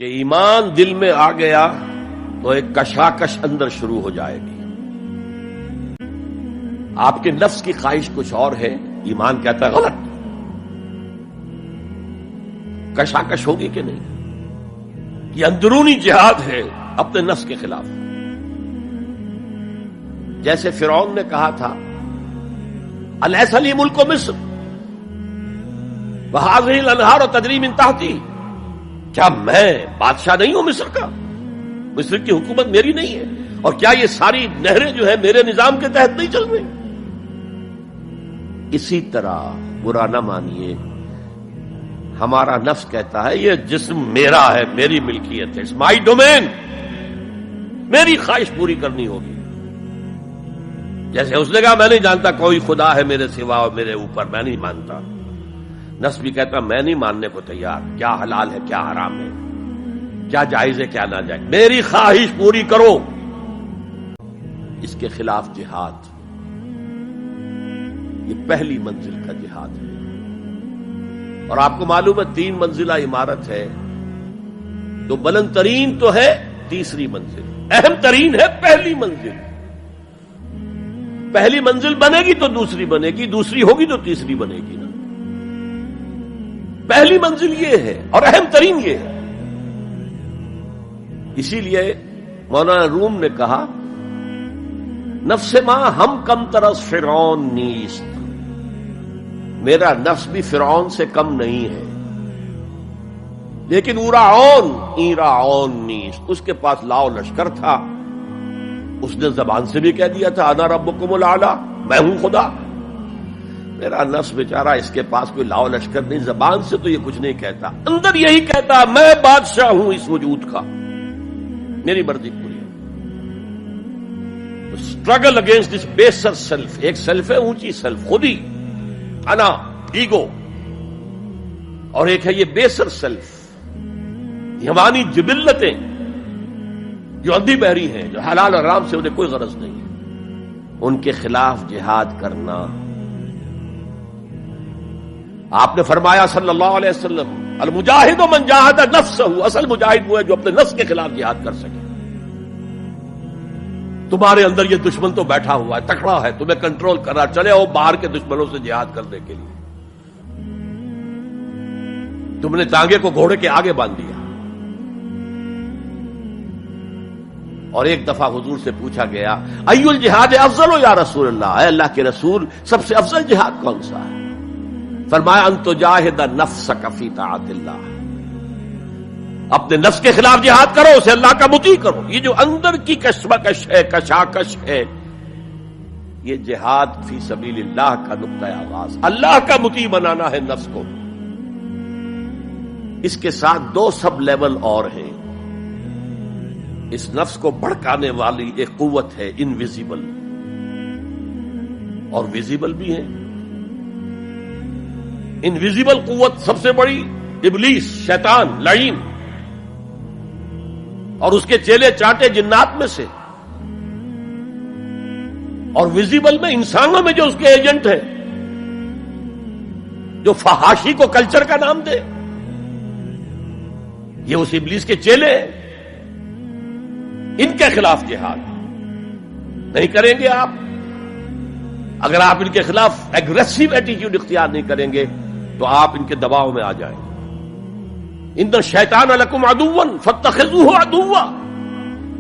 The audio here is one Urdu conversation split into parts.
کہ ایمان دل میں آ گیا تو ایک کشاکش اندر شروع ہو جائے گی. آپ کے نفس کی خواہش کچھ اور ہے، ایمان کہتا ہے غلط. کشاکش ہوگی کہ نہیں؟ یہ اندرونی جہاد ہے اپنے نفس کے خلاف. جیسے فرعون نے کہا تھا الیس لی ملک مصر وہذہ الانہار تجری من تحتی، کیا میں بادشاہ نہیں ہوں مصر کا؟ مصر کی حکومت میری نہیں ہے؟ اور کیا یہ ساری نہریں جو ہے میرے نظام کے تحت نہیں چل رہی؟ اسی طرح برا نہ مانیے، ہمارا نفس کہتا ہے یہ جسم میرا ہے، میری ملکیت ہے، اٹس مائی ڈومین، میری خواہش پوری کرنی ہوگی. جیسے اس نے کہا میں نہیں جانتا کوئی خدا ہے میرے سوا اور میرے اوپر، میں نہیں مانتا. نفس بھی کہتا میں نہیں ماننے کو تیار، کیا حلال ہے کیا حرام ہے، کیا جائز ہے کیا ناجائز، میری خواہش پوری کرو. اس کے خلاف جہاد، یہ پہلی منزل کا جہاد ہے. اور آپ کو معلوم ہے 3 منزلہ عمارت ہے، تو بلند ترین تو ہے تیسری منزل، اہم ترین ہے پہلی منزل. پہلی منزل بنے گی تو دوسری بنے گی، دوسری ہوگی تو تیسری بنے گی نا. پہلی منزل یہ ہے اور اہم ترین یہ ہے. اسی لیے مولانا روم نے کہا نفس ماں ہم کم طرز فرعون نیست، میرا نفس بھی فرعون سے کم نہیں ہے، لیکن ایراعون نیست، اس کے پاس لاؤ لشکر تھا. اس نے زبان سے بھی کہہ دیا تھا انا ربکم الاعلی، میں ہوں خدا. میرا نفس بیچارہ اس کے پاس کوئی لاؤ لشکر نہیں، زبان سے تو یہ کچھ نہیں کہتا، اندر یہی کہتا میں بادشاہ ہوں اس وجود کا، میری مرضی پوری ہے. اسٹرگل اگینسٹ دس بیسر سیلف، ایک سیلف ہے اونچی سیلف، خودی، انا، ایگو، اور ایک ہے یہ بیسر سیلف، یمانی جبلتیں جو اندھی بہری ہیں، جو حلال اور حرام سے انہیں کوئی غرض نہیں ہے، ان کے خلاف جہاد کرنا. آپ نے فرمایا صلی اللہ علیہ وسلم المجاہد من جاہد نفسہ، اصل مجاہد وہ ہے جو اپنے نفس کے خلاف جہاد کر سکے. تمہارے اندر یہ دشمن تو بیٹھا ہوا ہے، تکڑا ہے، تمہیں کنٹرول کرنا، چلے وہ باہر کے دشمنوں سے جہاد کرنے کے لیے. تم نے ٹانگے کو گھوڑے کے آگے باندھ دیا. اور ایک دفعہ حضور سے پوچھا گیا ای الجہاد افضل یا رسول اللہ، اے اللہ کے رسول سب سے افضل جہاد کون سا ہے؟ فرمایا ان تجاہد نفسک فی طاعت اللہ، اپنے نفس کے خلاف جہاد کرو، اسے اللہ کا مطیع کرو. یہ جو اندر کی کشمکش ہے، کشاکش ہے، یہ جہاد فی سبیل اللہ کا نقطہ آغاز، اللہ کا مطیع بنانا ہے نفس کو. اس کے ساتھ 2 سب لیول اور ہیں. اس نفس کو بھڑکانے والی ایک قوت ہے انویزیبل، اور ویزیبل بھی ہے. انویزیبل قوت سب سے بڑی ابلیس، شیطان، لعین، اور اس کے چیلے چاٹے جنات میں سے. اور ویزیبل میں انسانوں میں جو اس کے ایجنٹ ہیں، جو فحاشی کو کلچر کا نام دے، یہ اس ابلیس کے چیلے ہیں. ان کے خلاف جہاد نہیں کریں گے آپ. اگر آپ ان کے خلاف ایگریسو ایٹیٹیوڈ اختیار نہیں کریں گے تو آپ ان کے دباؤ میں آ جائیں گے. ان الشیطان لکم عدوا فاتخذوہ عدوا،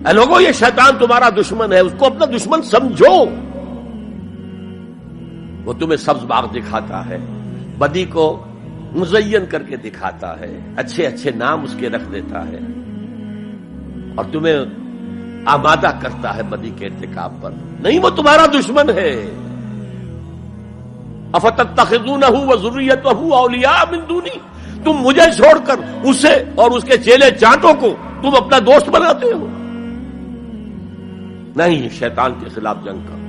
اے لوگوں یہ شیطان تمہارا دشمن ہے، اس کو اپنا دشمن سمجھو. وہ تمہیں سبز باغ دکھاتا ہے، بدی کو مزین کر کے دکھاتا ہے، اچھے اچھے نام اس کے رکھ دیتا ہے، اور تمہیں آمادہ کرتا ہے بدی کے ارتکاب پر. نہیں، وہ تمہارا دشمن ہے. افتتخذونہ وذریتہ اولیاء من دونی، تم مجھے چھوڑ کر اسے اور اس کے چیلے چانٹوں کو تم اپنا دوست بناتے ہو. نہیں، شیطان کے خلاف جنگ کرو.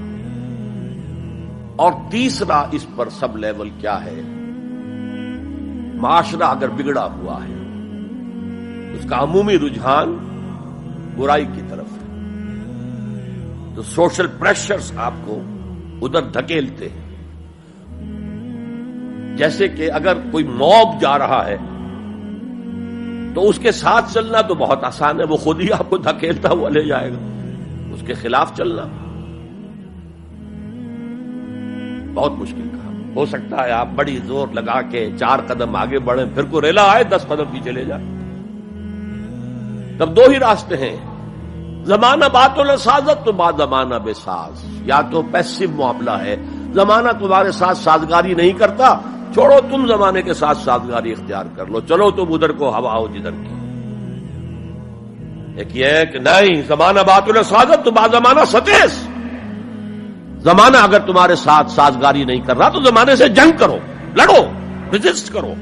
اور تیسرا اس پر سب لیول کیا ہے؟ معاشرہ اگر بگڑا ہوا ہے، اس کا عمومی رجحان برائی کی طرف ہے، تو سوشل پریشرز آپ کو ادھر دھکیلتے ہیں. جیسے کہ اگر کوئی موب جا رہا ہے تو اس کے ساتھ چلنا تو بہت آسان ہے، وہ خود ہی آپ کو دھکیلتا ہوا لے جائے گا. اس کے خلاف چلنا بہت مشکل کام. ہو سکتا ہے آپ بڑی زور لگا کے 4 قدم آگے بڑھیں، پھر کو ریلا آئے 10 قدم پیچھے لے جائے. تب 2 ہی راستے ہیں، زمانہ بات و سازت تو بعد زمانہ بے ساز. یا تو پیسو معاملہ ہے، زمانہ تمہارے ساتھ سازگاری نہیں کرتا، چھوڑو تم زمانے کے ساتھ سازگاری اختیار کر لو، چلو تم ادھر کو ہوا ہو جدھر کی. ایک یہ ہے کہ نہیں، زمانہ بات و سازت تو بعد زمانہ ستیس. زمانہ اگر تمہارے ساتھ سازگاری نہیں کر رہا تو زمانے سے جنگ کرو، لڑو، ریزسٹ کرو.